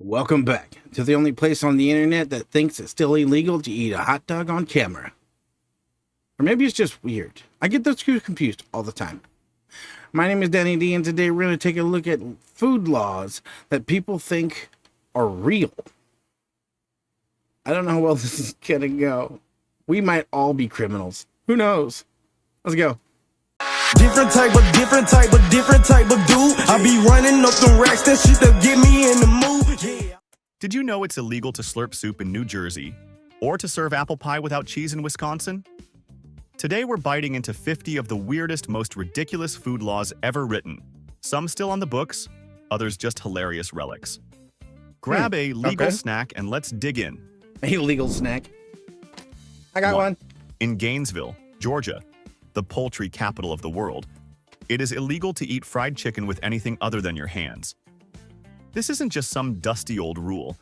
Welcome back to the only place on the internet that thinks it's still illegal to eat a hot dog on camera. Or maybe it's just weird. I get those two confused all the time. My name is Danny D, and today we're going to take a look at food laws that people think are real. I don't know how well this is going to go. We might all be criminals. Who knows? Let's go. Different type of dude. I be running up them racks, that shit that get me in the mood. Yeah. Did you know it's illegal to slurp soup in New Jersey or to serve apple pie without cheese in Wisconsin? Today we're biting into 50 of the weirdest, most ridiculous food laws ever written. Some still on the books, others just hilarious relics. Grab a legal snack and let's dig in. A legal snack. I got one. In Gainesville, Georgia, the poultry capital of the world, it is illegal to eat fried chicken with anything other than your hands. This isn't just some dusty old rule.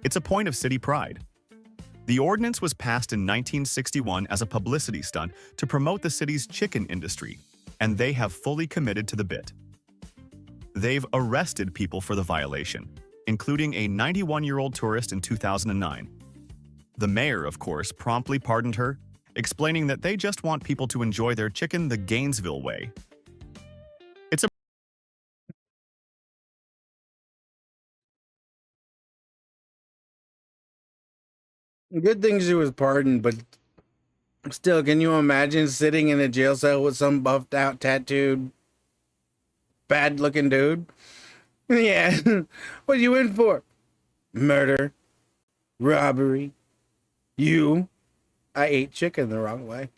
It's a point of city pride. The ordinance was passed in 1961 as a publicity stunt to promote the city's chicken industry, and they have fully committed to the bit. They've arrested people for the violation, including a 91-year-old tourist in 2009. The mayor, of course, promptly pardoned her, explaining that they just want people to enjoy their chicken the Gainesville way. It's a Good thing she was pardoned, but still, can you imagine sitting in a jail cell with some buffed out, tattooed, bad looking dude? Yeah. What you in for? Murder. Robbery. You. I ate chicken the wrong way.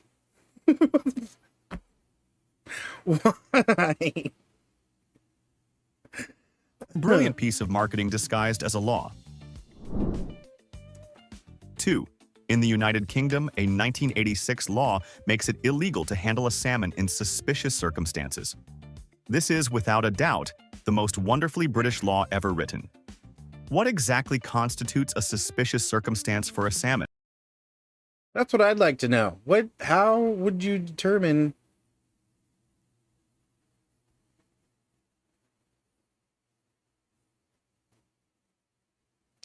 Why? brilliant piece of marketing disguised as a law. 2. In the United Kingdom, a 1986 law makes it illegal to handle a salmon in suspicious circumstances. This is, without a doubt, the most wonderfully British law ever written. What exactly constitutes a suspicious circumstance for a salmon? That's what I'd like to know. How would you determine?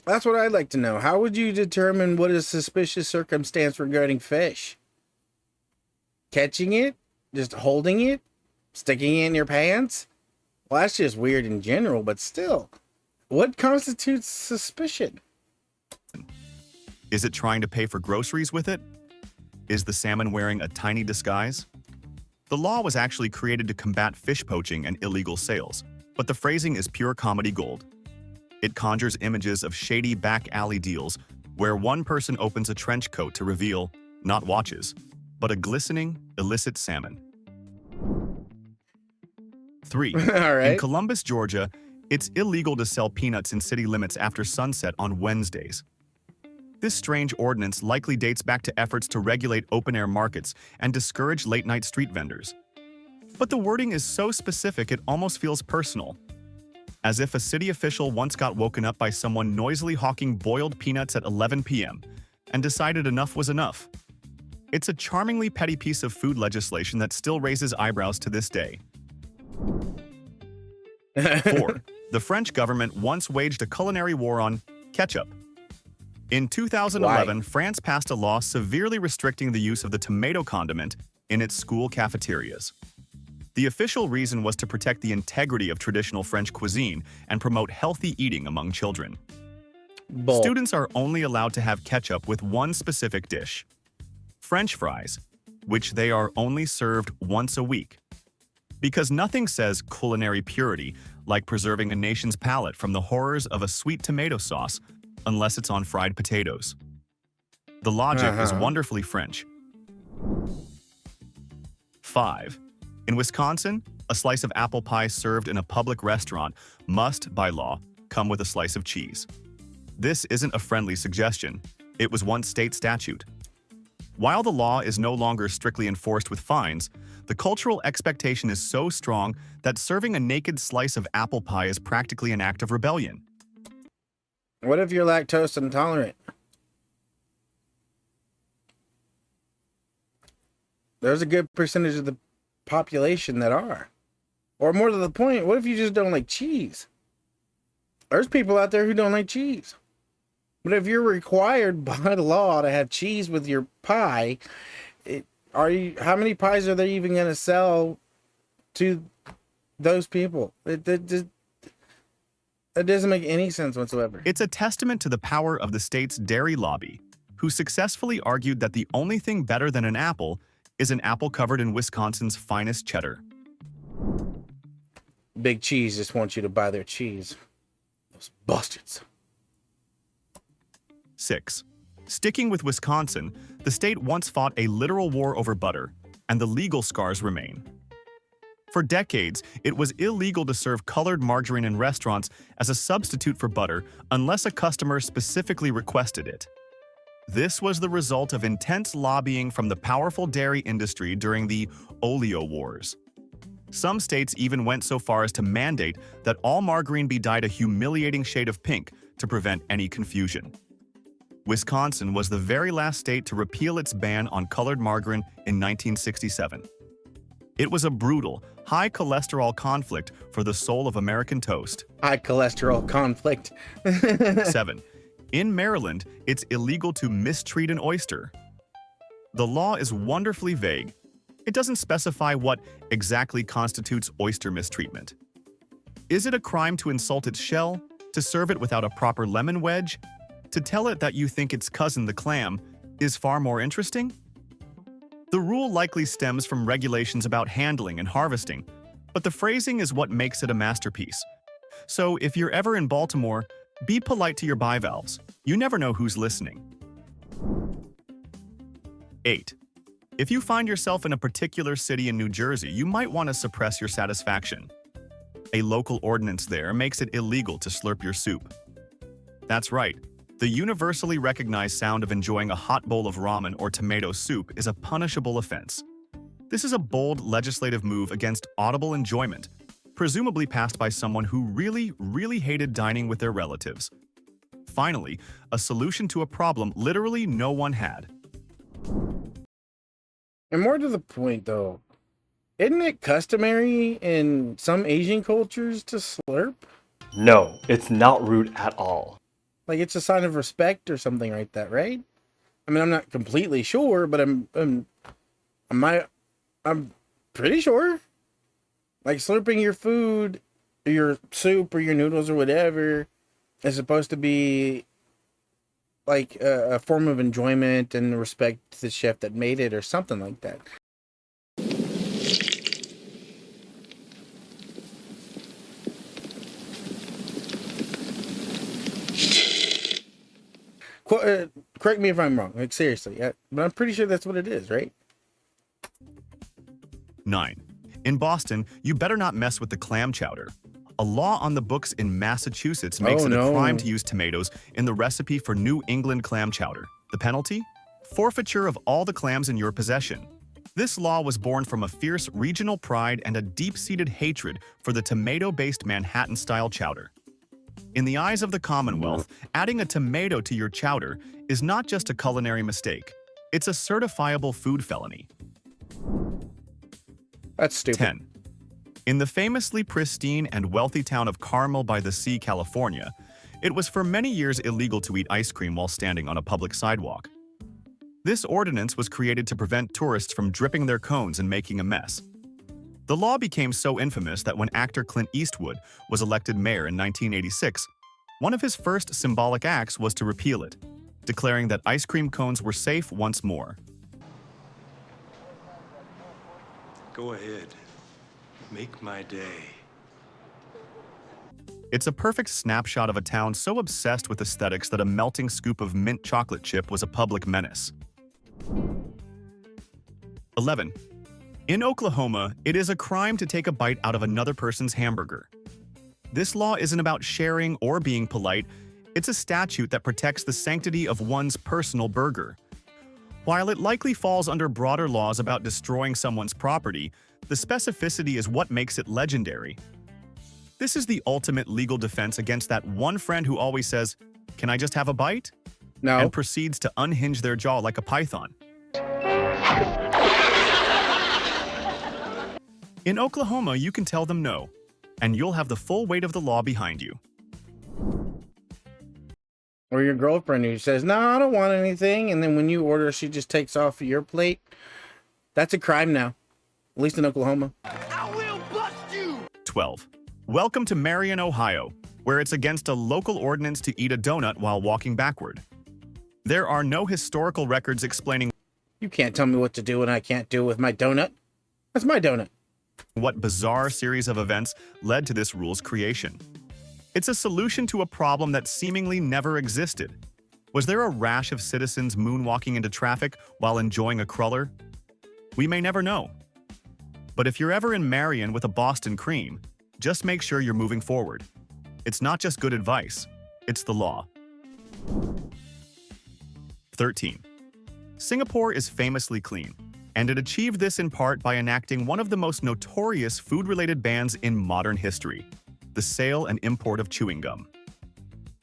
That's what I'd like to know. How would you determine what is suspicious circumstance regarding fish? Catching it? Just holding it? Sticking it in your pants? Well, that's just weird in general, but still. What constitutes suspicion? Is it trying to pay for groceries with it? Is the salmon wearing a tiny disguise? The law was actually created to combat fish poaching and illegal sales, but the phrasing is pure comedy gold. It conjures images of shady back alley deals where one person opens a trench coat to reveal, not watches, but a glistening, illicit salmon. 3. All right. In Columbus, Georgia, it's illegal to sell peanuts in city limits after sunset on Wednesdays. This strange ordinance likely dates back to efforts to regulate open-air markets and discourage late-night street vendors. But the wording is so specific it almost feels personal, as if a city official once got woken up by someone noisily hawking boiled peanuts at 11 p.m. and decided enough was enough. It's a charmingly petty piece of food legislation that still raises eyebrows to this day. 4. The French government once waged a culinary war on ketchup. In 2011, Why? France passed a law severely restricting the use of the tomato condiment in its school cafeterias. The official reason was to protect the integrity of traditional French cuisine and promote healthy eating among children. Bull. Students are only allowed to have ketchup with one specific dish: French fries, which they are only served once a week. Because nothing says culinary purity like preserving a nation's palate from the horrors of a sweet tomato sauce unless it's on fried potatoes. The logic is wonderfully French. 5. In Wisconsin, a slice of apple pie served in a public restaurant must, by law, come with a slice of cheese. This isn't a friendly suggestion. It was once state statute. While the law is no longer strictly enforced with fines, the cultural expectation is so strong that serving a naked slice of apple pie is practically an act of rebellion. What if you're lactose intolerant? There's a good percentage of the population that are. Or more to the point, what if you just don't like cheese? There's people out there who don't like cheese. But if you're required by law to have cheese with your pie, how many pies are they even going to sell to those people? It doesn't make any sense whatsoever. It's a testament to the power of the state's dairy lobby, who successfully argued that the only thing better than an apple is an apple covered in Wisconsin's finest cheddar. Big Cheese just wants you to buy their cheese. Those bastards. 6. Sticking with Wisconsin, the state once fought a literal war over butter, and the legal scars remain. For decades, it was illegal to serve colored margarine in restaurants as a substitute for butter unless a customer specifically requested it. This was the result of intense lobbying from the powerful dairy industry during the Oleo Wars. Some states even went so far as to mandate that all margarine be dyed a humiliating shade of pink to prevent any confusion. Wisconsin was the very last state to repeal its ban on colored margarine in 1967. It was a brutal, high cholesterol conflict for the soul of American toast. High cholesterol conflict. 7. In Maryland, it's illegal to mistreat an oyster. The law is wonderfully vague. It doesn't specify what exactly constitutes oyster mistreatment. Is it a crime to insult its shell, to serve it without a proper lemon wedge? To tell it that you think its cousin, the clam, is far more interesting? The rule likely stems from regulations about handling and harvesting, but the phrasing is what makes it a masterpiece. So if you're ever in Baltimore, be polite to your bivalves. You never know who's listening. 8. If you find yourself in a particular city in New Jersey, you might want to suppress your satisfaction. A local ordinance there makes it illegal to slurp your soup. That's right. The universally recognized sound of enjoying a hot bowl of ramen or tomato soup is a punishable offense. This is a bold legislative move against audible enjoyment, presumably passed by someone who really hated dining with their relatives. Finally, a solution to a problem literally no one had. And more to the point, though, isn't it customary in some Asian cultures to slurp? No, it's not rude at all. Like it's a sign of respect or something like that, right? I mean, I'm not completely sure, but I'm pretty sure. Like slurping your food, or your soup, or your noodles, or whatever, is supposed to be like a form of enjoyment and respect to the chef that made it, or something like that. Correct me if I'm wrong. Like seriously, but I'm pretty sure that's what it is, right? 9. In Boston, you better not mess with the clam chowder. A law on the books in Massachusetts makes it a crime to use tomatoes in the recipe for New England clam chowder. The penalty? Forfeiture of all the clams in your possession. This law was born from a fierce regional pride and a deep-seated hatred for the tomato-based Manhattan-style chowder. In the eyes of the Commonwealth, adding a tomato to your chowder is not just a culinary mistake. It's a certifiable food felony. That's stupid. 10. In the famously pristine and wealthy town of Carmel by the Sea, California, it was for many years illegal to eat ice cream while standing on a public sidewalk. This ordinance was created to prevent tourists from dripping their cones and making a mess. The law became so infamous that when actor Clint Eastwood was elected mayor in 1986, one of his first symbolic acts was to repeal it, declaring that ice cream cones were safe once more. Go ahead. Make my day. It's a perfect snapshot of a town so obsessed with aesthetics that a melting scoop of mint chocolate chip was a public menace. 11. In Oklahoma, it is a crime to take a bite out of another person's hamburger. This law isn't about sharing or being polite. It's a statute that protects the sanctity of one's personal burger. While it likely falls under broader laws about destroying someone's property, the specificity is what makes it legendary. This is the ultimate legal defense against that one friend who always says, "Can I just have a bite?" No. And proceeds to unhinge their jaw like a python. In Oklahoma, you can tell them no, and you'll have the full weight of the law behind you. Or your girlfriend who says, "No, I don't want anything," and then when you order, she just takes off your plate. That's a crime now, at least in Oklahoma. 12. Welcome to Marion, Ohio, where it's against a local ordinance to eat a donut while walking backward. There are no historical records explaining You can't tell me what to do and I can't do with my donut. That's my donut. what bizarre series of events led to this rule's creation. It's a solution to a problem that seemingly never existed. Was there a rash of citizens moonwalking into traffic while enjoying a cruller? We may never know. But if you're ever in Marion with a Boston cream, just make sure you're moving forward. It's not just good advice, it's the law. 13. Singapore is famously clean, and it achieved this in part by enacting one of the most notorious food-related bans in modern history, the sale and import of chewing gum.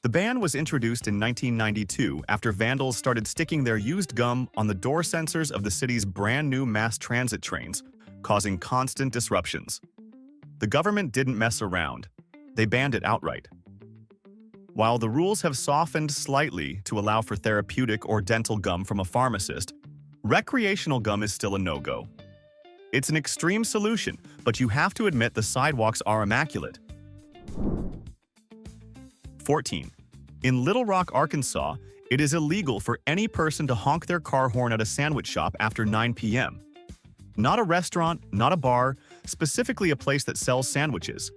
The ban was introduced in 1992 after vandals started sticking their used gum on the door sensors of the city's brand-new mass transit trains, causing constant disruptions. The government didn't mess around. They banned it outright. While the rules have softened slightly to allow for therapeutic or dental gum from a pharmacist, recreational gum is still a no-go. It's an extreme solution, but you have to admit the sidewalks are immaculate. 14. In Little Rock, Arkansas, it is illegal for any person to honk their car horn at a sandwich shop after 9 p.m. Not a restaurant, not a bar, specifically a place that sells sandwiches.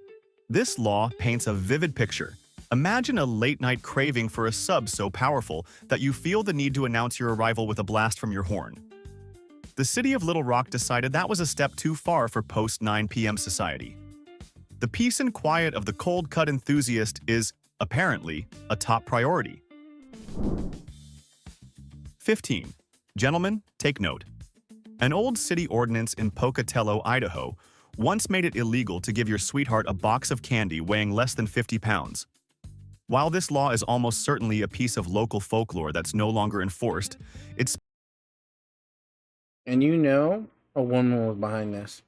This law paints a vivid picture. Imagine a late-night craving for a sub so powerful that you feel the need to announce your arrival with a blast from your horn. The city of Little Rock decided that was a step too far for post-9 p.m. society. The peace and quiet of the cold-cut enthusiast is, apparently, a top priority. 15. Gentlemen, take note. An old city ordinance in Pocatello, Idaho, once made it illegal to give your sweetheart a box of candy weighing less than 50 pounds. While this law is almost certainly a piece of local folklore that's no longer enforced, it's And you know, a woman was behind this.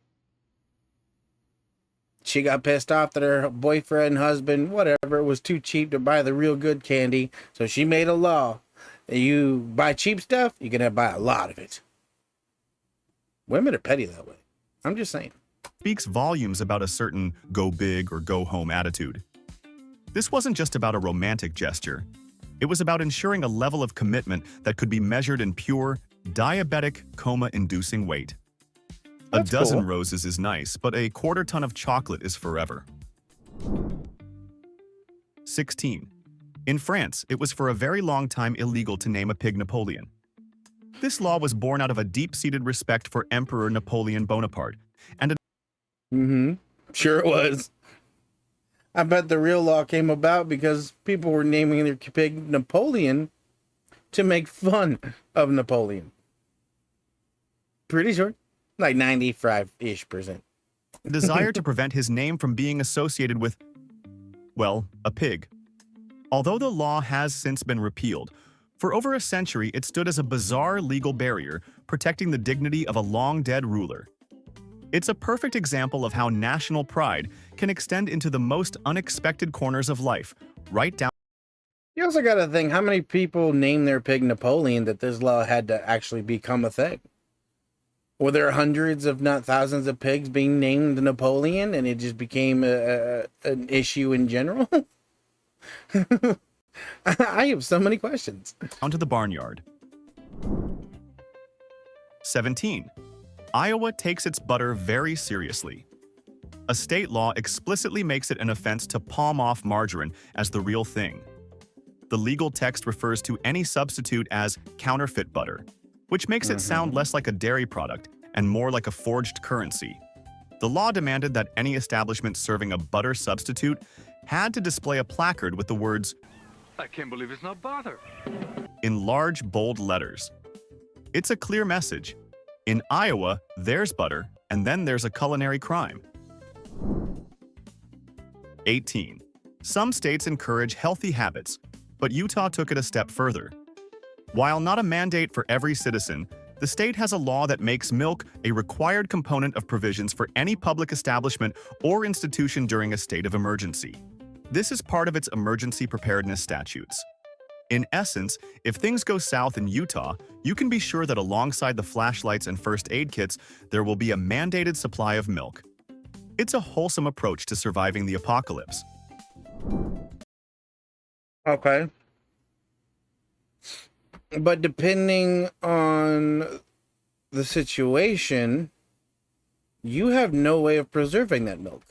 She got pissed off that her boyfriend, husband, whatever, was too cheap to buy the real good candy. So she made a law that you buy cheap stuff, you can buy a lot of it. Women are petty that way. I'm just saying. speaks volumes about a certain go big or go home attitude. This wasn't just about a romantic gesture. It was about ensuring a level of commitment that could be measured in pure, diabetic, coma-inducing weight. That's a dozen cool. roses is nice, but a quarter ton of chocolate is forever. 16. In France, it was for a very long time illegal to name a pig Napoleon. This law was born out of a deep-seated respect for Emperor Napoleon Bonaparte, and a Sure it was. I bet the real law came about because people were naming their pig Napoleon to make fun of Napoleon. Pretty sure. Like 95-ish%. desire to prevent his name from being associated with, well, a pig. Although the law has since been repealed, for over a century it stood as a bizarre legal barrier protecting the dignity of a long-dead ruler. It's a perfect example of how national pride can extend into the most unexpected corners of life, right down. You also got to think how many people name their pig Napoleon that this law had to actually become a thing. Were there hundreds, if not thousands, of pigs being named Napoleon and it just became an issue in general? I have so many questions. Onto the barnyard. 17. Iowa takes its butter very seriously. A state law explicitly makes it an offense to palm off margarine as the real thing. The legal text refers to any substitute as counterfeit butter, which makes it sound less like a dairy product and more like a forged currency. The law demanded that any establishment serving a butter substitute had to display a placard with the words, I can't believe it's not butter. in large, bold letters. It's a clear message. In Iowa, there's butter, and then there's a culinary crime. 18. Some states encourage healthy habits, but Utah took it a step further. While not a mandate for every citizen, the state has a law that makes milk a required component of provisions for any public establishment or institution during a state of emergency. This is part of its emergency preparedness statutes. In essence, if things go south in Utah, you can be sure that alongside the flashlights and first aid kits, there will be a mandated supply of milk. It's a wholesome approach to surviving the apocalypse. Okay. But depending on the situation, you have no way of preserving that milk.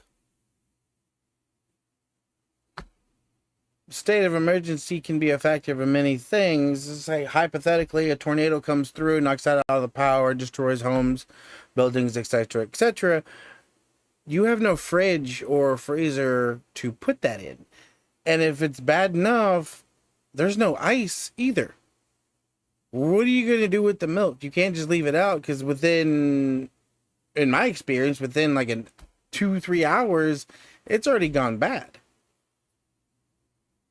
State of emergency can be a factor of many things. Say, hypothetically, a tornado comes through, knocks that out of the power, destroys homes, buildings, etc., etc. You have no fridge or freezer to put that in. And if it's bad enough, there's no ice either. What are you going to do with the milk? You can't just leave it out, because in my experience, within like 2-3 hours, it's already gone bad.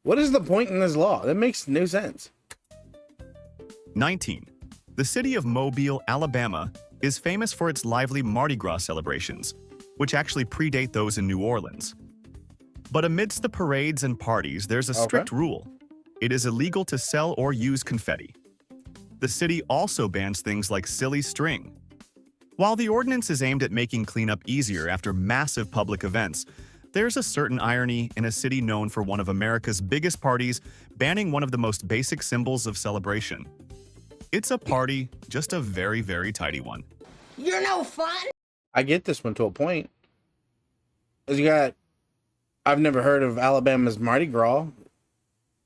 What is the point in this law? That makes no sense. 19. The city of Mobile, Alabama, is famous for its lively Mardi Gras celebrations, which actually predate those in New Orleans. But amidst the parades and parties, there's a strict rule. It is illegal to sell or use confetti. The city also bans things like silly string. While the ordinance is aimed at making cleanup easier after massive public events, there's a certain irony in a city known for one of America's biggest parties banning one of the most basic symbols of celebration. It's a party, just a very, very tidy one. You're no fun. I get this one to a point. 'Cause I've never heard of Alabama's Mardi Gras.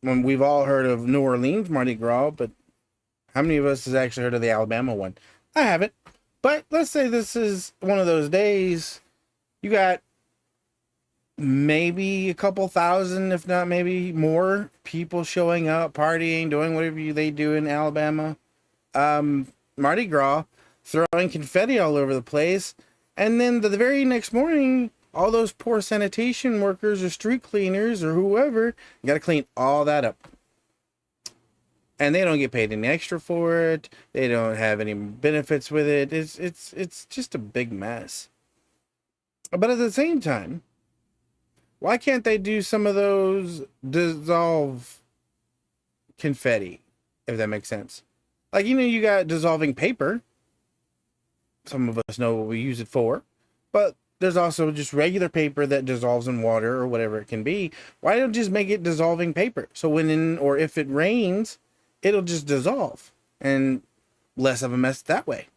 When we've all heard of New Orleans Mardi Gras, but how many of us has actually heard of the Alabama one? I haven't. But let's say this is one of those days. You got maybe a couple thousand, if not maybe more, people showing up, partying, doing whatever they do in Alabama. Mardi Gras, throwing confetti all over the place. And then the very next morning, all those poor sanitation workers or street cleaners or whoever got to clean all that up. And they don't get paid any extra for it. They don't have any benefits with it. It's just a big mess. But at the same time, why can't they do some of those dissolve confetti, if that makes sense? Like, you got dissolving paper. Some of us know what we use it for. But there's also just regular paper that dissolves in water or whatever it can be. Why don't just make it dissolving paper? So if it rains, it'll just dissolve. And less of a mess that way.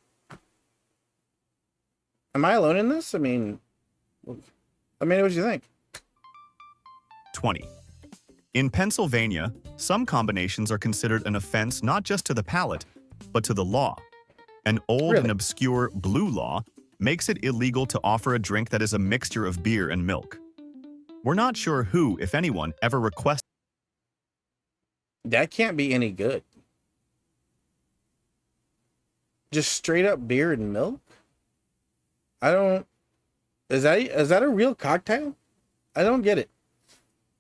Am I alone in this? I mean, what do you think? 20. In Pennsylvania, some combinations are considered an offense not just to the palate, but to the law. An old and obscure blue law makes it illegal to offer a drink that is a mixture of beer and milk. We're not sure who, if anyone, ever requested. That can't be any good. Just straight up beer and milk? Is that a real cocktail? I don't get it.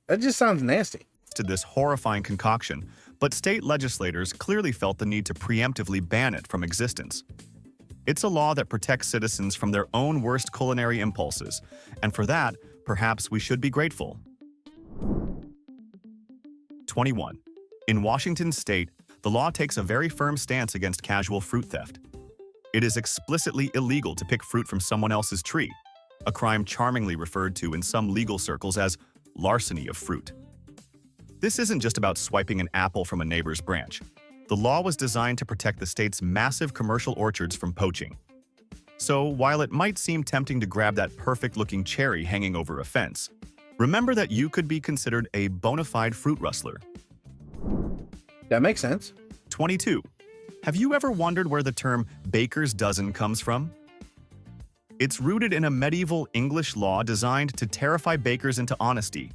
That just sounds nasty. To this horrifying concoction, but state legislators clearly felt the need to preemptively ban it from existence. It's a law that protects citizens from their own worst culinary impulses, and for that, perhaps we should be grateful. 21. In Washington state, the law takes a very firm stance against casual fruit theft. It is explicitly illegal to pick fruit from someone else's tree, a crime charmingly referred to in some legal circles as larceny of fruit. This isn't just about swiping an apple from a neighbor's branch. The law was designed to protect the state's massive commercial orchards from poaching. So, while it might seem tempting to grab that perfect-looking cherry hanging over a fence, remember that you could be considered a bona fide fruit rustler. That makes sense. 22. Have you ever wondered where the term baker's dozen comes from? It's rooted in a medieval English law designed to terrify bakers into honesty.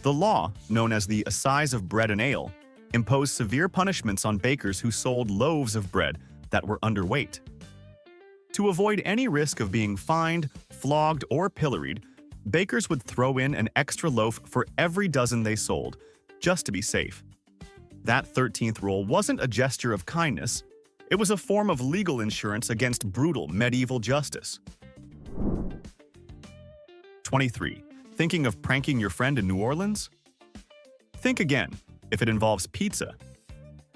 The law, known as the Assize of Bread and Ale, imposed severe punishments on bakers who sold loaves of bread that were underweight. To avoid any risk of being fined, flogged, or pilloried, bakers would throw in an extra loaf for every dozen they sold, just to be safe. That 13th rule wasn't a gesture of kindness. It was a form of legal insurance against brutal medieval justice. 23. Thinking of pranking your friend in New Orleans? Think again. if it involves pizza.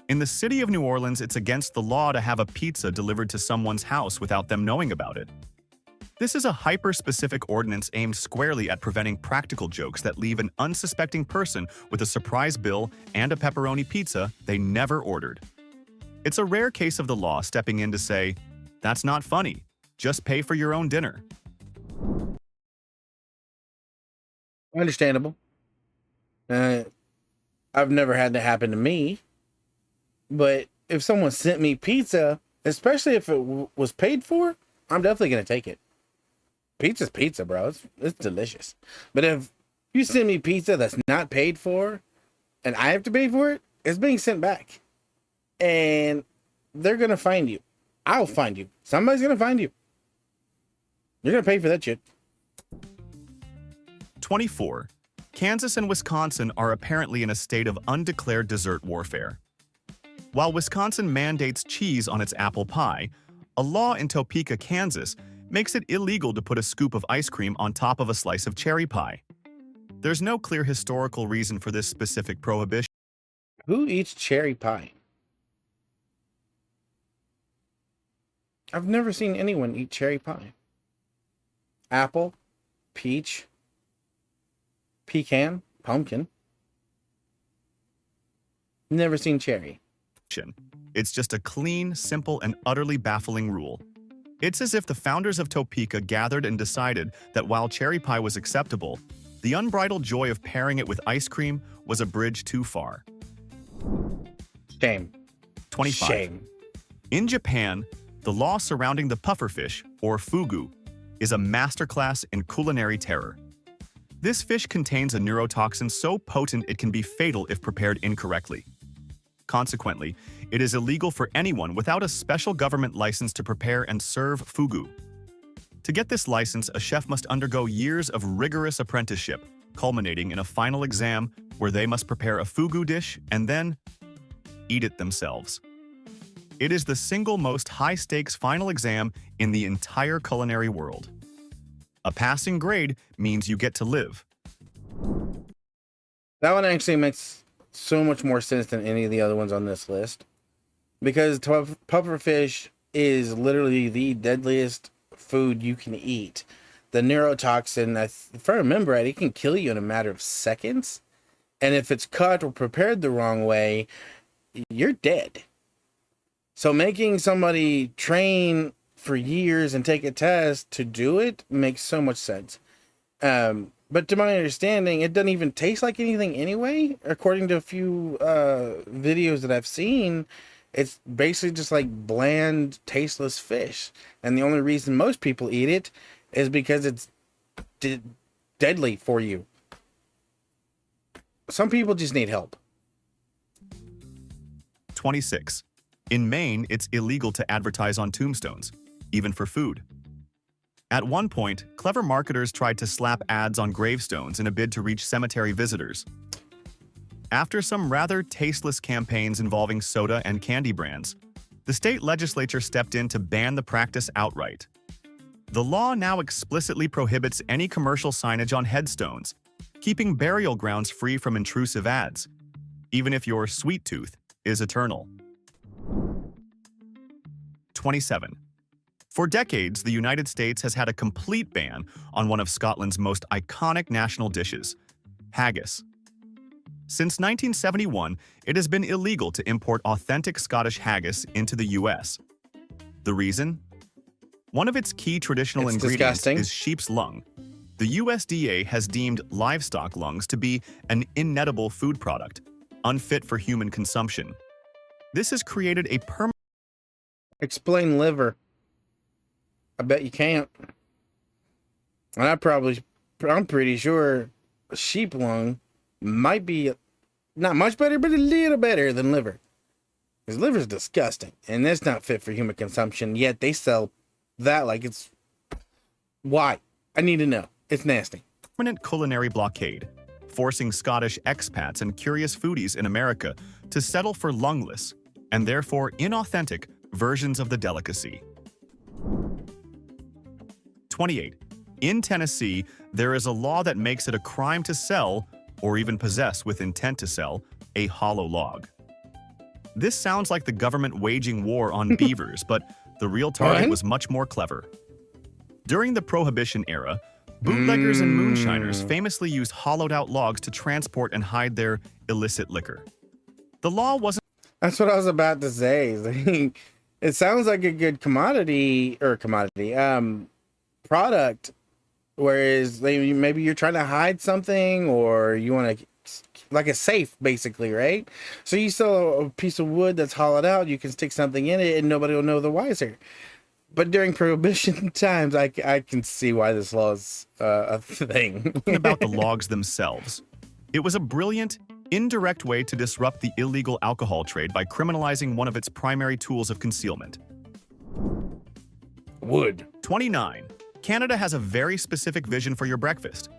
In the city of New Orleans, it's against the law to have a pizza delivered to someone's house without them knowing about it. This is a hyper-specific ordinance aimed squarely at preventing practical jokes that leave an unsuspecting person with a surprise bill and a pepperoni pizza they never ordered. It's a rare case of the law stepping in to say, "That's not funny. Just pay for your own dinner." Understandable. I've never had that happen to me. But if someone sent me pizza, especially if it was paid for, I'm definitely going to take it. Pizza's pizza, bro. It's delicious. But if you send me pizza that's not paid for and I have to pay for it, it's being sent back. And they're going to find you. I'll find you. Somebody's going to find you. You're going to pay for that shit. 24. Kansas and Wisconsin are apparently in a state of undeclared dessert warfare. While Wisconsin mandates cheese on its apple pie, a law in Topeka, Kansas makes it illegal to put a scoop of ice cream on top of a slice of cherry pie. There's no clear historical reason for this specific prohibition. Who eats cherry pie? I've never seen anyone eat cherry pie. Apple, peach, pecan, pumpkin. Never seen cherry. It's just a clean, simple, and utterly baffling rule. It's as if the founders of Topeka gathered and decided that while cherry pie was acceptable, the unbridled joy of pairing it with ice cream was a bridge too far. Shame. 25. Shame. In Japan, the law surrounding the pufferfish, or fugu, is a masterclass in culinary terror. This fish contains a neurotoxin so potent it can be fatal if prepared incorrectly. Consequently, it is illegal for anyone without a special government license to prepare and serve fugu. To get this license, a chef must undergo years of rigorous apprenticeship, culminating in a final exam where they must prepare a fugu dish and then eat it themselves. It is the single most high-stakes final exam in the entire culinary world. A passing grade means you get to live. That one actually makes so much more sense than any of the other ones on this list. Because pufferfish is literally the deadliest food you can eat. The neurotoxin, if I remember right, it can kill you in a matter of seconds. And if it's cut or prepared the wrong way, you're dead. So making somebody train for years and take a test to do it makes so much sense. But to my understanding, it doesn't even taste like anything anyway. According to a few videos that I've seen, it's basically just like bland, tasteless fish. And the only reason most people eat it is because it's deadly for you. Some people just need help. 26. In Maine, it's illegal to advertise on tombstones, even for food. At one point, clever marketers tried to slap ads on gravestones in a bid to reach cemetery visitors. After some rather tasteless campaigns involving soda and candy brands, the state legislature stepped in to ban the practice outright. The law now explicitly prohibits any commercial signage on headstones, keeping burial grounds free from intrusive ads, even if your sweet tooth is eternal. 27. For decades, the United States has had a complete ban on one of Scotland's most iconic national dishes, haggis. Since 1971, it has been illegal to import authentic Scottish haggis into the U.S. The reason? One of its key traditional ingredients disgusting. is sheep's lung. The USDA has deemed livestock lungs to be an inedible food product, unfit for human consumption. This has created a permanent Explain liver. I bet you can't. And I'm pretty sure sheep lung might be not much better, but a little better than liver. Because liver's disgusting, and it's not fit for human consumption, yet they sell that like it's... Why? I need to know. It's nasty. culinary blockade, forcing Scottish expats and curious foodies in America to settle for lungless, and therefore inauthentic, versions of the delicacy. 28. In Tennessee, there is a law that makes it a crime to sell, or even possess with intent to sell, a hollow log. This sounds like the government waging war on beavers, but the real target What? was much more clever. During the Prohibition era, bootleggers and moonshiners famously used hollowed-out logs to transport and hide their illicit liquor. The law wasn't That's what I was about to say. It sounds like a good product. Whereas maybe you're trying to hide something, or you want to, like a safe, basically, right? So you sell a piece of wood that's hollowed out, you can stick something in it, and nobody will know the wiser. But during Prohibition times, I can see why this law is a thing. about the logs themselves. It was a brilliant, indirect way to disrupt the illegal alcohol trade by criminalizing one of its primary tools of concealment. Wood. 29. Canada has a very specific vision for your breakfast.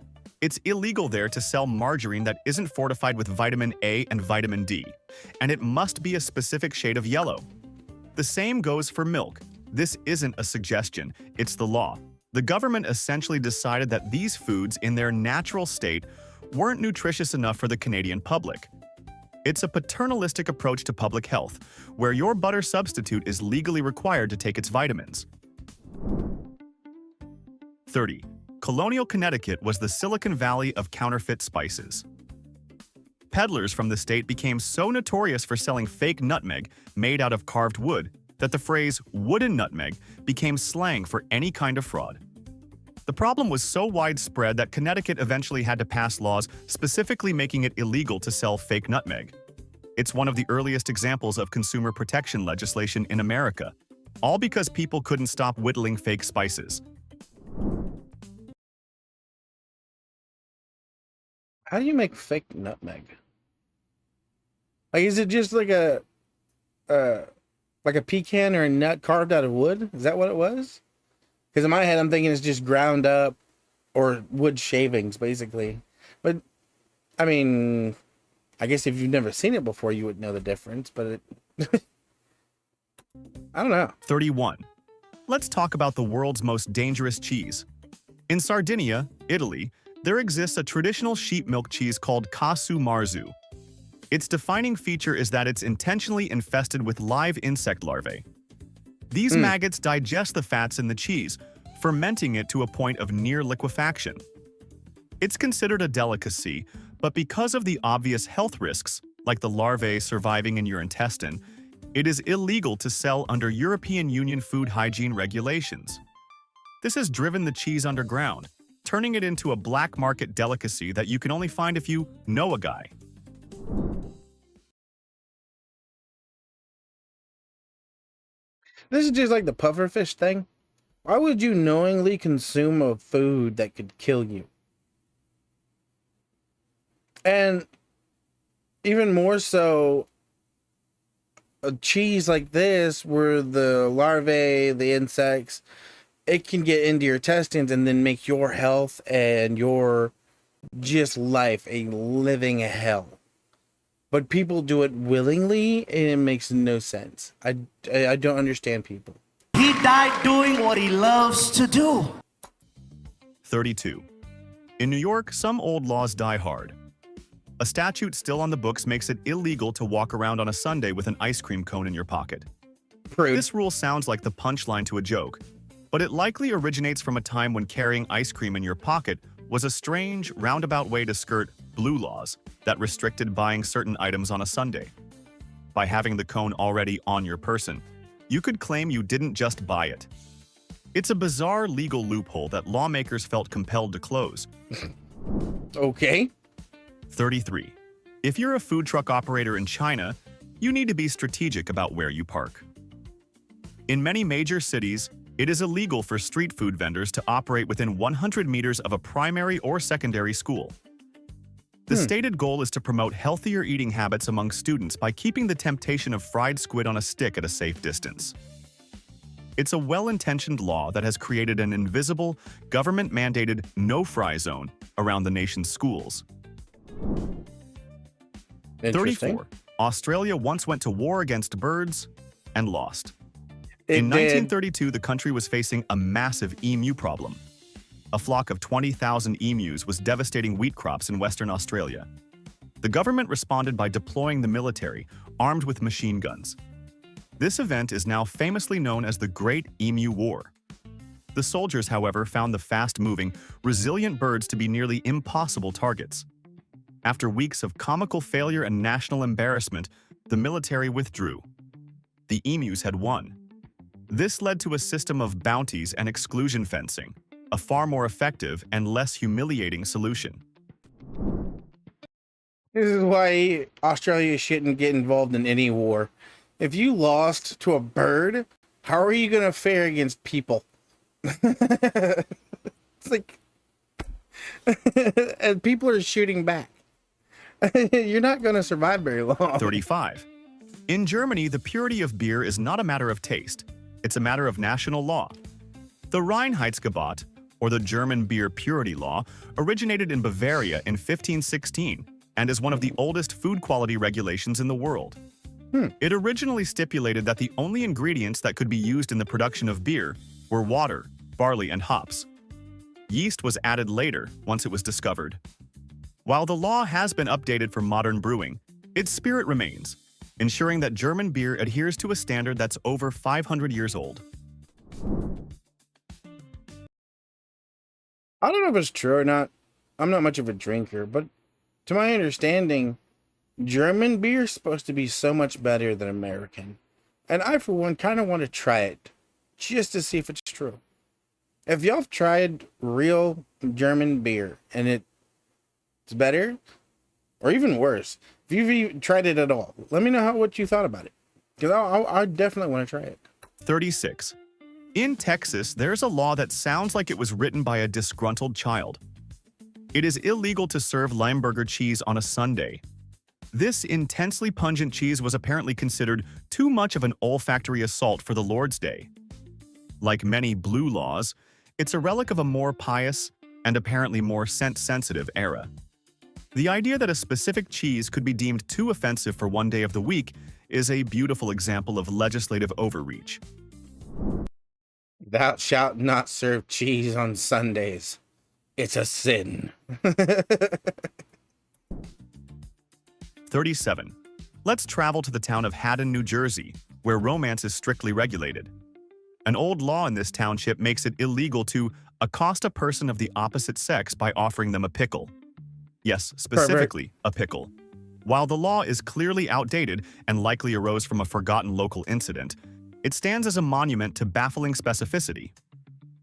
It's illegal there to sell margarine that isn't fortified with vitamin A and vitamin D, and it must be a specific shade of yellow. The same goes for milk. This isn't a suggestion, it's the law. The government essentially decided that these foods in their natural state weren't nutritious enough for the Canadian public. It's a paternalistic approach to public health, where your butter substitute is legally required to take its vitamins. 30. Colonial Connecticut was the Silicon Valley of counterfeit spices. Peddlers from the state became so notorious for selling fake nutmeg made out of carved wood that the phrase wooden nutmeg became slang for any kind of fraud. The problem was so widespread that Connecticut eventually had to pass laws specifically making it illegal to sell fake nutmeg. It's one of the earliest examples of consumer protection legislation in America, all because people couldn't stop whittling fake spices. How do you make fake nutmeg? Like, is it just like a pecan or a nut carved out of wood? Is that what it was? Because in my head, I'm thinking it's just ground up or wood shavings, basically. But, I mean, I guess if you've never seen it before, you would know the difference. But I don't know. 31. Let's talk about the world's most dangerous cheese. In Sardinia, Italy, there exists a traditional sheep milk cheese called Casu Marzu. Its defining feature is that it's intentionally infested with live insect larvae. These maggots digest the fats in the cheese, fermenting it to a point of near liquefaction. It's considered a delicacy, but because of the obvious health risks, like the larvae surviving in your intestine, it is illegal to sell under European Union food hygiene regulations. This has driven the cheese underground, turning it into a black market delicacy that you can only find if you know a guy. This is just like the pufferfish thing. Why would you knowingly consume a food that could kill you? And even more so, a cheese like this, where the larvae, the insects, it can get into your intestines and then make your health and your just life a living hell. But people do it willingly, and it makes no sense. I don't understand people. He died doing what he loves to do. 32. In New York, some old laws die hard. A statute still on the books makes it illegal to walk around on a Sunday with an ice cream cone in your pocket. Prude. This rule sounds like the punchline to a joke, but it likely originates from a time when carrying ice cream in your pocket was a strange, roundabout way to skirt blue laws that restricted buying certain items on a Sunday. By having the cone already on your person, you could claim you didn't just buy it. It's a bizarre legal loophole that lawmakers felt compelled to close. Okay. 33. If you're a food truck operator in China, you need to be strategic about where you park. In many major cities, it is illegal for street food vendors to operate within 100 meters of a primary or secondary school. The stated goal is to promote healthier eating habits among students by keeping the temptation of fried squid on a stick at a safe distance. It's a well-intentioned law that has created an invisible, government-mandated no-fry zone around the nation's schools. Interesting. 34. Australia once went to war against birds and lost. It In did. 1932, the country was facing a massive emu problem. A flock of 20,000 emus was devastating wheat crops in Western Australia. The government responded by deploying the military, armed with machine guns. This event is now famously known as the Great Emu War. The soldiers, however, found the fast-moving, resilient birds to be nearly impossible targets. After weeks of comical failure and national embarrassment, the military withdrew. The emus had won. This led to a system of bounties and exclusion fencing, a far more effective and less humiliating solution. This is why Australia shouldn't get involved in any war. If you lost to a bird, how are you going to fare against people? It's like, and people are shooting back. You're not going to survive very long. 35. In Germany, the purity of beer is not a matter of taste. It's a matter of national law. The Reinheitsgebot, or the German beer purity law, originated in Bavaria in 1516 and is one of the oldest food quality regulations in the world. It originally stipulated that the only ingredients that could be used in the production of beer were water, barley, and hops. Yeast was added later, once it was discovered. While the law has been updated for modern brewing, its spirit remains, ensuring that German beer adheres to a standard that's over 500 years old. I don't know if it's true or not. I'm not much of a drinker, but to my understanding, German beer is supposed to be so much better than American. And I, for one, kind of want to try it, just to see if it's true. If y'all have tried real German beer and it's better, or even worse, if you've even tried it at all, let me know what you thought about it. Because I definitely want to try it. 36. In Texas, there's a law that sounds like it was written by a disgruntled child. It is illegal to serve Limburger cheese on a Sunday. This intensely pungent cheese was apparently considered too much of an olfactory assault for the Lord's Day. Like many blue laws, it's a relic of a more pious and apparently more scent-sensitive era. The idea that a specific cheese could be deemed too offensive for one day of the week is a beautiful example of legislative overreach. Thou shalt not serve cheese on Sundays. It's a sin. 37. Let's travel to the town of Haddon, New Jersey, where romance is strictly regulated. An old law in this township makes it illegal to accost a person of the opposite sex by offering them a pickle. Yes, specifically a pickle. While the law is clearly outdated and likely arose from a forgotten local incident, it stands as a monument to baffling specificity.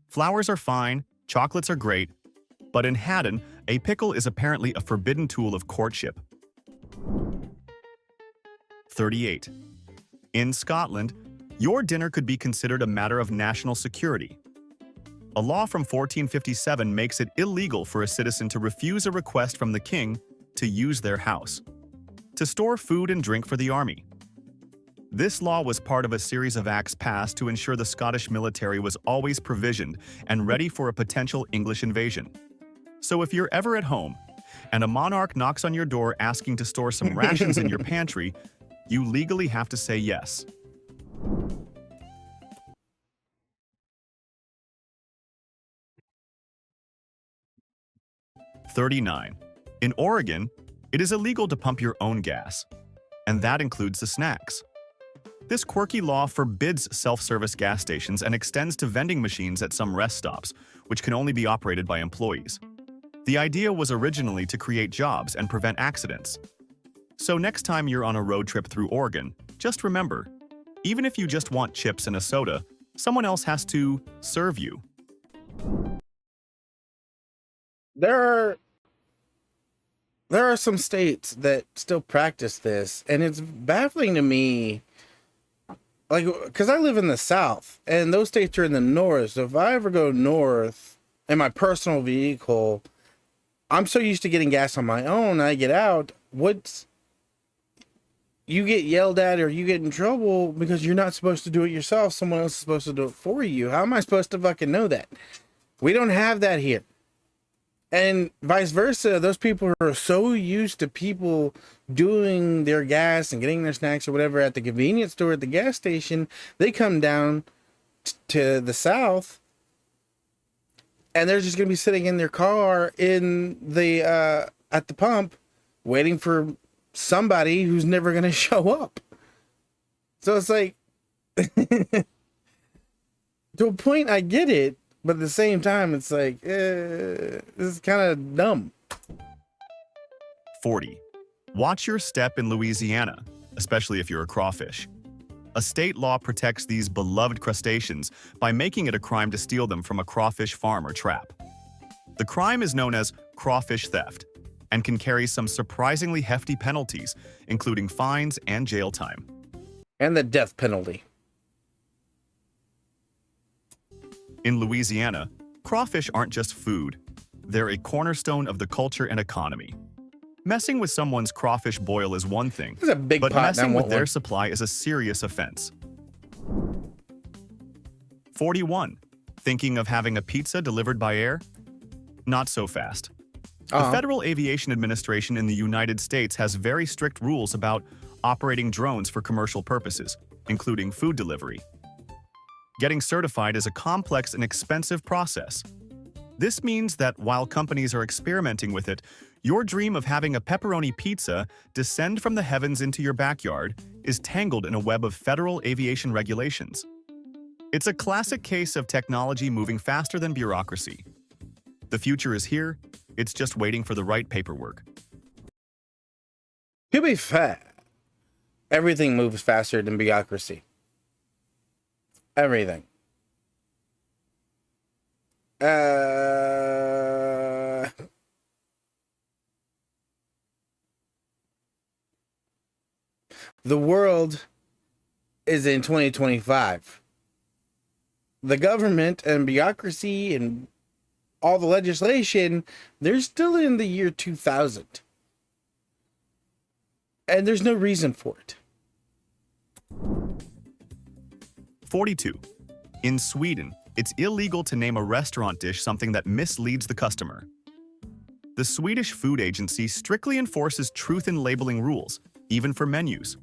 Flowers are fine, chocolates are great, but in Haddon, a pickle is apparently a forbidden tool of courtship. 38. In Scotland, your dinner could be considered a matter of national security. A law from 1457 makes it illegal for a citizen to refuse a request from the king to use their house, to store food and drink for the army. This law was part of a series of acts passed to ensure the Scottish military was always provisioned and ready for a potential English invasion. So if you're ever at home, and a monarch knocks on your door asking to store some rations in your pantry, you legally have to say yes. "39. In Oregon, it is illegal to pump your own gas, and that includes the snacks. This quirky law forbids self-service gas stations and extends to vending machines at some rest stops, which can only be operated by employees. The idea was originally to create jobs and prevent accidents. So next time you're on a road trip through Oregon, just remember, even if you just want chips and a soda, someone else has to serve you." There are some states that still practice this, and it's baffling to me. Like, because I live in the South, and those states are in the North. So if I ever go north in my personal vehicle, I'm so used to getting gas on my own. I get out. You get yelled at or you get in trouble because you're not supposed to do it yourself. Someone else is supposed to do it for you. How am I supposed to fucking know that? We don't have that here. And vice versa, those people are so used to people doing their gas and getting their snacks or whatever at the convenience store at the gas station. They come down to the South and they're just going to be sitting in their car in the at the pump waiting for somebody who's never going to show up. So it's like, to a point, I get it, but at the same time, it's like, this is kind of dumb. 40. Watch your step in Louisiana, especially if you're a crawfish. A state law protects these beloved crustaceans by making it a crime to steal them from a crawfish farm or trap. The crime is known as crawfish theft and can carry some surprisingly hefty penalties, including fines and jail time. And the death penalty. In Louisiana, crawfish aren't just food. They're a cornerstone of the culture and economy. Messing with someone's crawfish boil is one thing, It's a big but pot. messing with their supply is a serious offense. 41. Thinking of having a pizza delivered by air? Not so fast. The Federal Aviation Administration in the United States has very strict rules about operating drones for commercial purposes, including food delivery. Getting certified is a complex and expensive process. This means that while companies are experimenting with it, your dream of having a pepperoni pizza descend from the heavens into your backyard is tangled in a web of federal aviation regulations. It's a classic case of technology moving faster than bureaucracy. The future is here, it's just waiting for the right paperwork. To be fair, everything moves faster than bureaucracy. Everything. The world is in 2025. The government and bureaucracy and all the legislation, they're still in the year 2000. And there's no reason for it. 42. In Sweden, it's illegal to name a restaurant dish something that misleads the customer. The Swedish Food Agency strictly enforces truth in labeling rules, even for menus.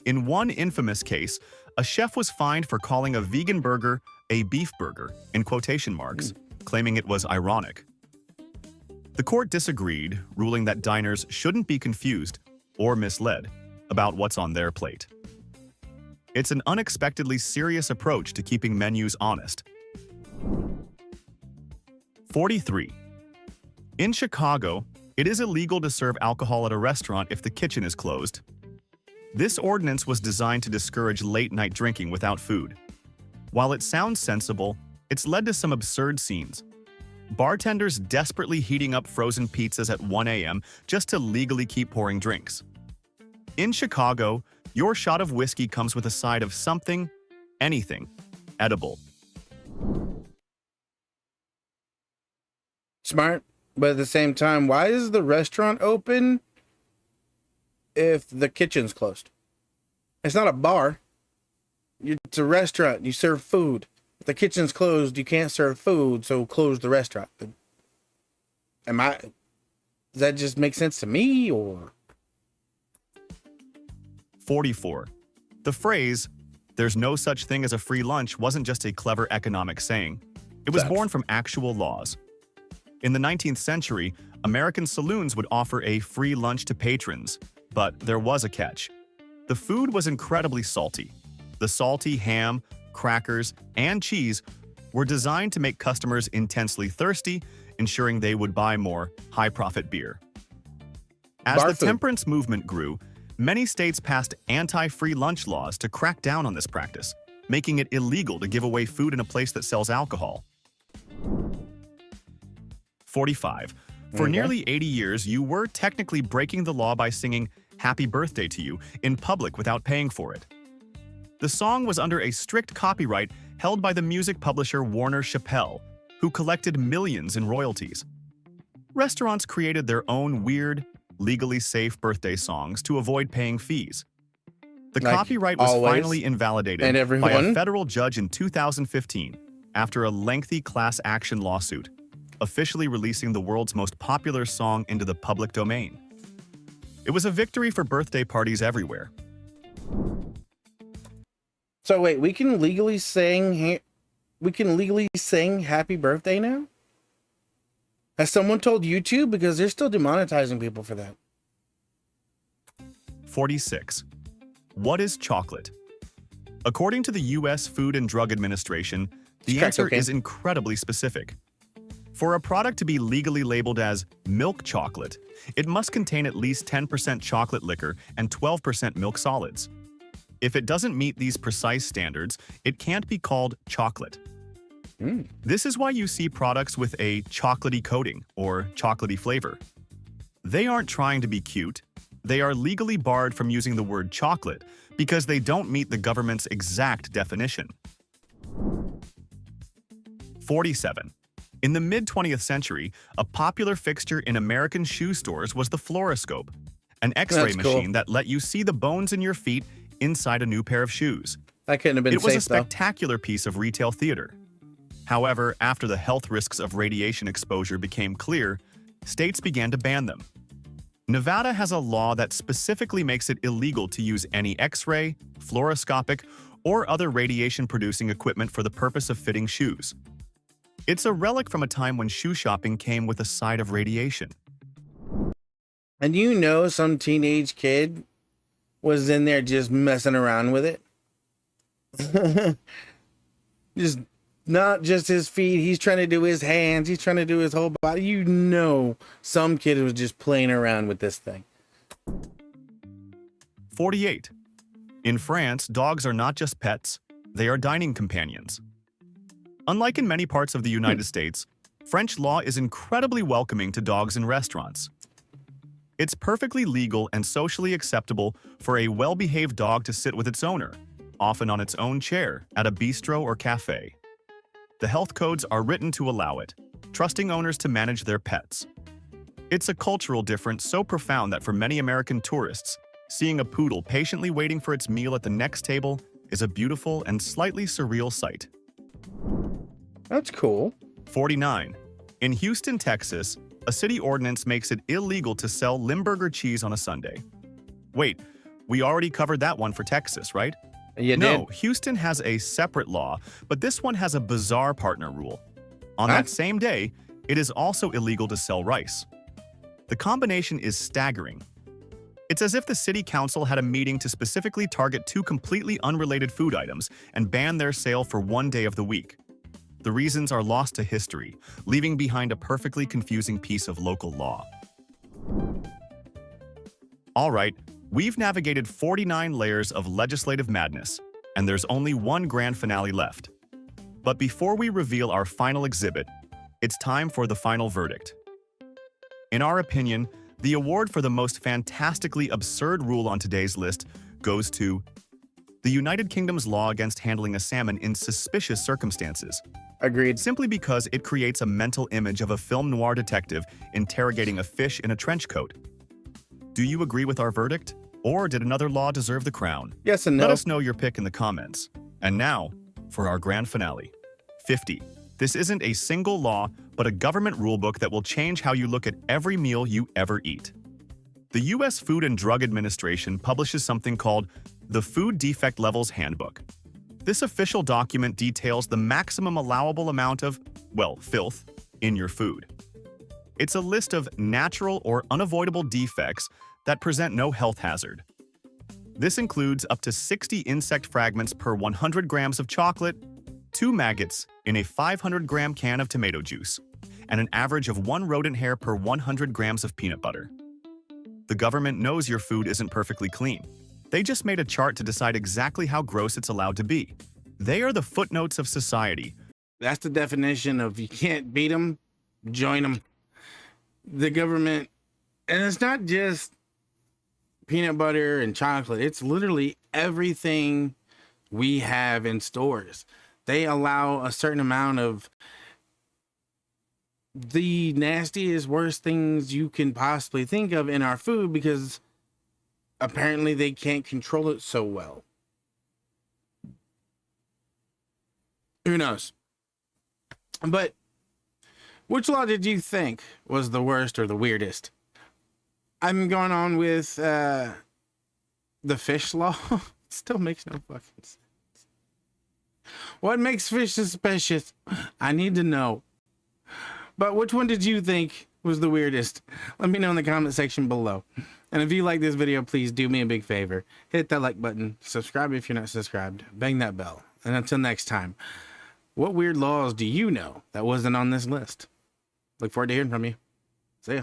In one infamous case, a chef was fined for calling a vegan burger a beef burger, in quotation marks, claiming it was ironic. The court disagreed, ruling that diners shouldn't be confused or misled about what's on their plate. It's an unexpectedly serious approach to keeping menus honest. 43. In Chicago, it is illegal to serve alcohol at a restaurant if the kitchen is closed. This ordinance was designed to discourage late-night drinking without food. While it sounds sensible, it's led to some absurd scenes. Bartenders desperately heating up frozen pizzas at 1 a.m. just to legally keep pouring drinks. In Chicago, your shot of whiskey comes with a side of something, anything, edible. Smart, but at the same time, why is the restaurant open if the kitchen's closed? It's not a bar. It's a restaurant. You serve food. If the kitchen's closed, you can't serve food, so close the restaurant. Does that just make sense to me, or? 44. The phrase, "there's no such thing as a free lunch," wasn't just a clever economic saying. It was born from actual laws. In the 19th century, American saloons would offer a free lunch to patrons, but there was a catch. The food was incredibly salty. The salty ham, crackers, and cheese were designed to make customers intensely thirsty, ensuring they would buy more high-profit beer. As Bar the food. temperance movement grew, many states passed anti-free lunch laws to crack down on this practice, making it illegal to give away food in a place that sells alcohol. 45. For nearly 80 years, you were technically breaking the law by singing "Happy Birthday" to you in public without paying for it. The song was under a strict copyright held by the music publisher Warner Chappell, who collected millions in royalties. Restaurants created their own weird, legally safe birthday songs to avoid paying fees. The Like copyright was always. finally invalidated And by a everyone? federal judge in 2015 after a lengthy class action lawsuit, officially releasing the world's most popular song into the public domain. It was a victory for birthday parties everywhere. So wait, we can legally sing "Happy Birthday" now? Has someone told YouTube? Because they're still demonetizing people for that. 46. What is chocolate? According to the U.S. Food and Drug Administration, the Crack answer cocaine. is incredibly specific. For a product to be legally labeled as milk chocolate, it must contain at least 10% chocolate liquor and 12% milk solids. If it doesn't meet these precise standards, it can't be called chocolate. This is why you see products with a chocolatey coating or chocolatey flavor. They aren't trying to be cute. They are legally barred from using the word chocolate because they don't meet the government's exact definition. 47. In the mid-20th century, a popular fixture in American shoe stores was the fluoroscope, an X-ray That's cool. machine that let you see the bones in your feet inside a new pair of shoes. That couldn't have been It was a safe, though. spectacular piece of retail theater. However, after the health risks of radiation exposure became clear, states began to ban them. Nevada has a law that specifically makes it illegal to use any X-ray, fluoroscopic, or other radiation-producing equipment for the purpose of fitting shoes. It's a relic from a time when shoe shopping came with a side of radiation. And you know some teenage kid was in there just messing around with it. Just not just his feet. He's trying to do his hands. He's trying to do his whole body. You know some kid was just playing around with this thing. 48. In France, dogs are not just pets, they are dining companions. Unlike in many parts of the United States, French law is incredibly welcoming to dogs in restaurants. It's perfectly legal and socially acceptable for a well-behaved dog to sit with its owner, often on its own chair, at a bistro or cafe. The health codes are written to allow it, trusting owners to manage their pets. It's a cultural difference so profound that for many American tourists, seeing a poodle patiently waiting for its meal at the next table is a beautiful and slightly surreal sight. That's cool. 49. In Houston, Texas, a city ordinance makes it illegal to sell Limburger cheese on a Sunday. Wait, we already covered that one for Texas, right? You No, did. Houston has a separate law, but this one has a bizarre partner rule. On Huh? that same day, it is also illegal to sell rice. The combination is staggering. It's as if the city council had a meeting to specifically target two completely unrelated food items and ban their sale for one day of the week. The reasons are lost to history, leaving behind a perfectly confusing piece of local law. All right, we've navigated 49 layers of legislative madness, and there's only one grand finale left. But before we reveal our final exhibit, it's time for the final verdict. In our opinion, the award for the most fantastically absurd rule on today's list goes to the United Kingdom's law against handling a salmon in suspicious circumstances, Agreed. simply because it creates a mental image of a film noir detective interrogating a fish in a trench coat. Do you agree with our verdict? Or did another law deserve the crown? Yes and no. Let us know your pick in the comments. And now, for our grand finale. 50. This isn't a single law, but a government rulebook that will change how you look at every meal you ever eat. The U.S. Food and Drug Administration publishes something called the Food Defect Levels Handbook. This official document details the maximum allowable amount of, well, filth in your food. It's a list of natural or unavoidable defects that present no health hazard. This includes up to 60 insect fragments per 100 grams of chocolate, 2 maggots in a 500-gram can of tomato juice, and an average of 1 rodent hair per 100 grams of peanut butter. The government knows your food isn't perfectly clean. They just made a chart to decide exactly how gross it's allowed to be. They are the footnotes of society. That's the definition of you can't beat them, join them. The government, and it's not just peanut butter and chocolate. It's literally everything we have in stores. They allow a certain amount of the nastiest, worst things you can possibly think of in our food because apparently they can't control it so well. Who knows? But which law did you think was the worst or the weirdest? I'm going on with the fish law. Still makes no fucking sense. What makes fish suspicious? I need to know. But which one did you think was the weirdest? Let me know in the comment section below. And if you like this video, please do me a big favor. Hit that like button, subscribe if you're not subscribed, bang that bell. And until next time, what weird laws do you know that wasn't on this list? Look forward to hearing from you. See ya.